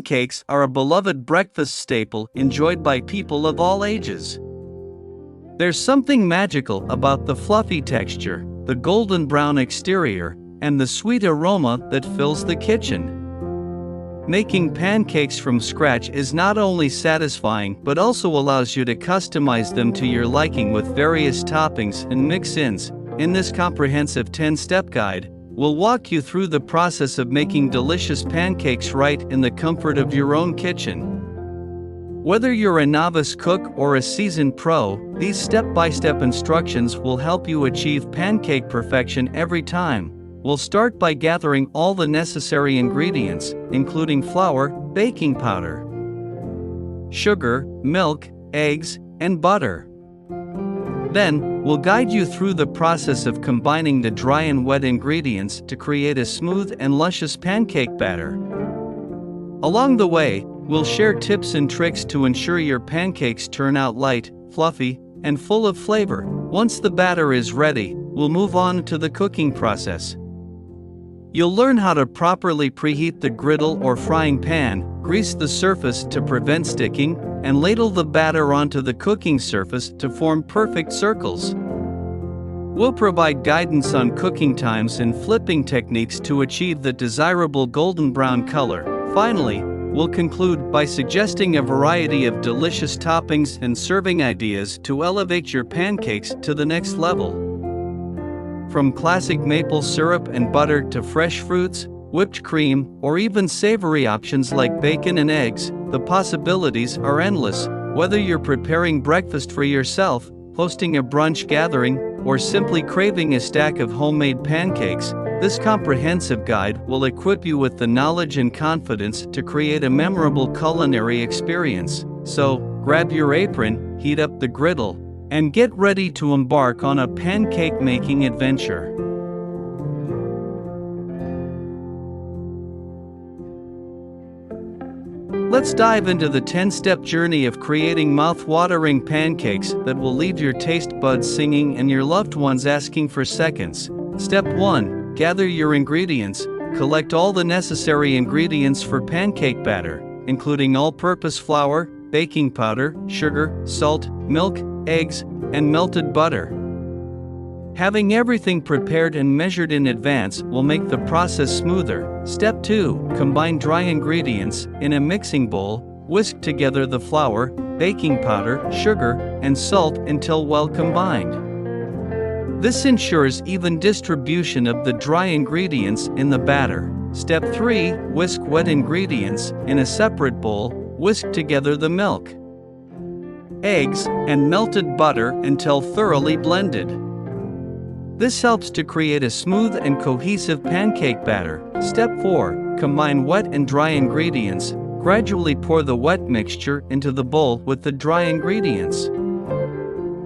Pancakes are a beloved breakfast staple enjoyed by people of all ages. There's something magical about the fluffy texture, the golden brown exterior, and the sweet aroma that fills the kitchen. Making pancakes from scratch is not only satisfying but also allows you to customize them to your liking with various toppings and mix-ins. In this comprehensive 10-step guide, we'll walk you through the process of making delicious pancakes right in the comfort of your own kitchen. Whether you're a novice cook or a seasoned pro, these step-by-step instructions will help you achieve pancake perfection every time. We'll start by gathering all the necessary ingredients, including flour, baking powder, sugar, milk, eggs, and butter. Then, we'll guide you through the process of combining the dry and wet ingredients to create a smooth and luscious pancake batter. Along the way, we'll share tips and tricks to ensure your pancakes turn out light, fluffy, and full of flavor. Once the batter is ready, we'll move on to the cooking process. You'll learn how to properly preheat the griddle or frying pan, grease the surface to prevent sticking, and ladle the batter onto the cooking surface to form perfect circles. We'll provide guidance on cooking times and flipping techniques to achieve the desirable golden brown color. Finally, we'll conclude by suggesting a variety of delicious toppings and serving ideas to elevate your pancakes to the next level. From classic maple syrup and butter to fresh fruits, whipped cream, or even savory options like bacon and eggs, the possibilities are endless. Whether you're preparing breakfast for yourself, hosting a brunch gathering, or simply craving a stack of homemade pancakes, this comprehensive guide will equip you with the knowledge and confidence to create a memorable culinary experience. So, grab your apron, heat up the griddle, and get ready to embark on a pancake-making adventure. Let's dive into the 10-step journey of creating mouth-watering pancakes that will leave your taste buds singing and your loved ones asking for seconds. Step 1. Gather your ingredients. Collect all the necessary ingredients for pancake batter, including all-purpose flour, baking powder, sugar, salt, milk, eggs, and melted butter. Having everything prepared and measured in advance will make the process smoother. Step 2. Combine dry ingredients in a mixing bowl. Whisk together the flour, baking powder, sugar, and salt until well combined. This ensures even distribution of the dry ingredients in the batter. Step 3. Whisk wet ingredients in a separate bowl. Whisk together the milk, eggs, and melted butter until thoroughly blended. This helps to create a smooth and cohesive pancake batter. Step 4. Combine wet and dry ingredients. Gradually pour the wet mixture into the bowl with the dry ingredients.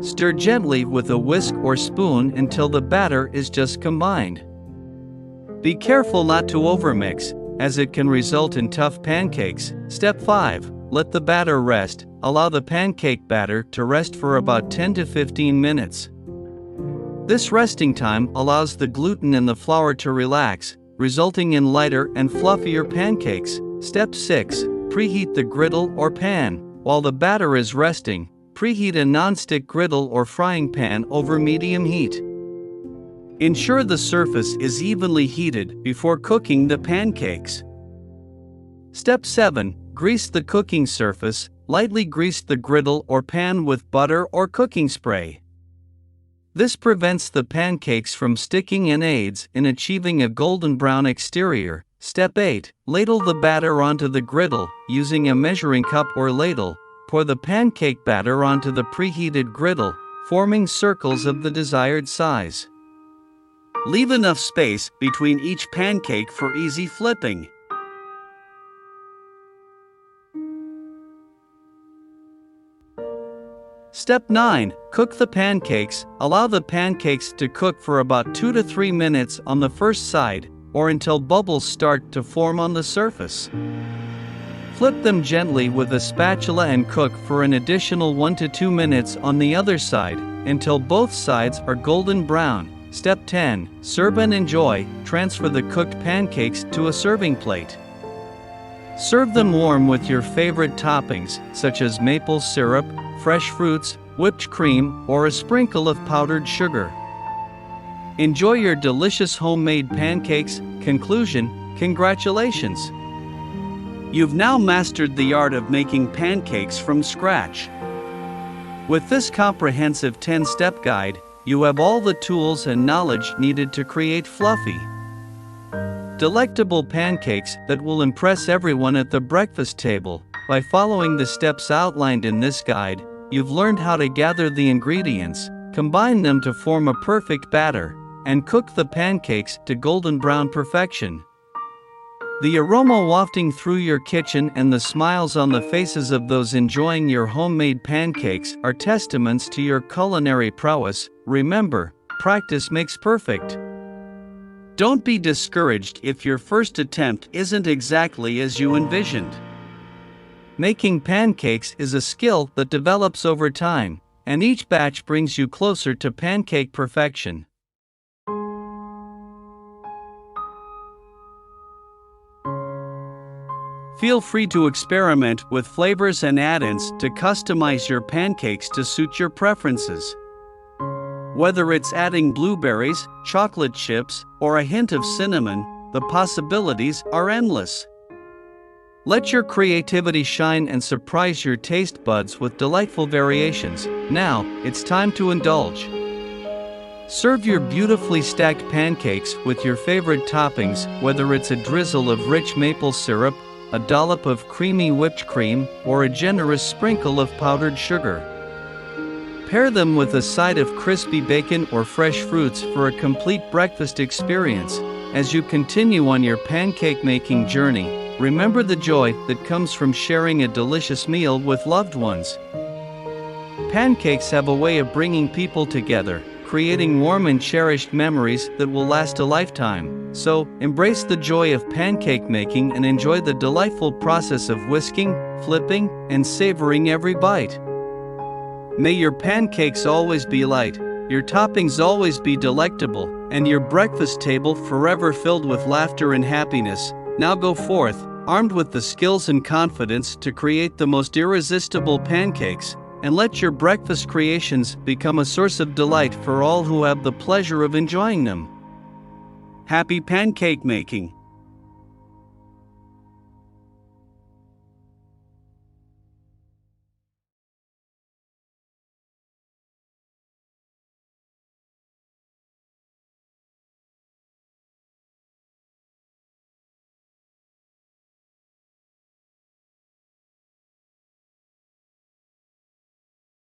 Stir gently with a whisk or spoon until the batter is just combined. Be careful not to overmix, as it can result in tough pancakes. Step 5. Let the batter rest. Allow the pancake batter to rest for about 10 to 15 minutes. This resting time allows the gluten in the flour to relax, resulting in lighter and fluffier pancakes. Step 6. Preheat the griddle or pan. While the batter is resting, preheat a non-stick griddle or frying pan over medium heat. Ensure the surface is evenly heated before cooking the pancakes. Step 7. Grease the cooking surface. Lightly grease the griddle or pan with butter or cooking spray. This prevents the pancakes from sticking and aids in achieving a golden brown exterior. Step 8. Ladle the batter onto the griddle. Using a measuring cup or ladle, pour the pancake batter onto the preheated griddle, forming circles of the desired size. Leave enough space between each pancake for easy flipping. Step 9. Cook the pancakes. Allow the pancakes to cook for about 2 to 3 minutes on the first side, or until bubbles start to form on the surface. Flip them gently with a spatula and cook for an additional 1 to 2 minutes on the other side, until both sides are golden brown. Step 10. Serve and enjoy. Transfer the cooked pancakes to a serving plate. Serve them warm with your favorite toppings, such as maple syrup, fresh fruits, whipped cream, or a sprinkle of powdered sugar. Enjoy your delicious homemade pancakes. Conclusion: congratulations! You've now mastered the art of making pancakes from scratch. With this comprehensive 10-step guide, you have all the tools and knowledge needed to create fluffy, delectable pancakes that will impress everyone at the breakfast table. By following the steps outlined in this guide, you've learned how to gather the ingredients, combine them to form a perfect batter, and cook the pancakes to golden brown perfection. The aroma wafting through your kitchen and the smiles on the faces of those enjoying your homemade pancakes are testaments to your culinary prowess. Remember, practice makes perfect. Don't be discouraged if your first attempt isn't exactly as you envisioned. Making pancakes is a skill that develops over time, and each batch brings you closer to pancake perfection. Feel free to experiment with flavors and add-ins to customize your pancakes to suit your preferences. Whether it's adding blueberries, chocolate chips, or a hint of cinnamon, the possibilities are endless. Let your creativity shine and surprise your taste buds with delightful variations. Now, it's time to indulge. Serve your beautifully stacked pancakes with your favorite toppings, whether it's a drizzle of rich maple syrup, a dollop of creamy whipped cream, or a generous sprinkle of powdered sugar. Pair them with a side of crispy bacon or fresh fruits for a complete breakfast experience. As you continue on your pancake making journey, remember the joy that comes from sharing a delicious meal with loved ones. Pancakes have a way of bringing people together, creating warm and cherished memories that will last a lifetime. So, embrace the joy of pancake making and enjoy the delightful process of whisking, flipping, and savoring every bite. May your pancakes always be light, your toppings always be delectable, and your breakfast table forever filled with laughter and happiness. Now go forth, armed with the skills and confidence to create the most irresistible pancakes, and let your breakfast creations become a source of delight for all who have the pleasure of enjoying them. Happy pancake making!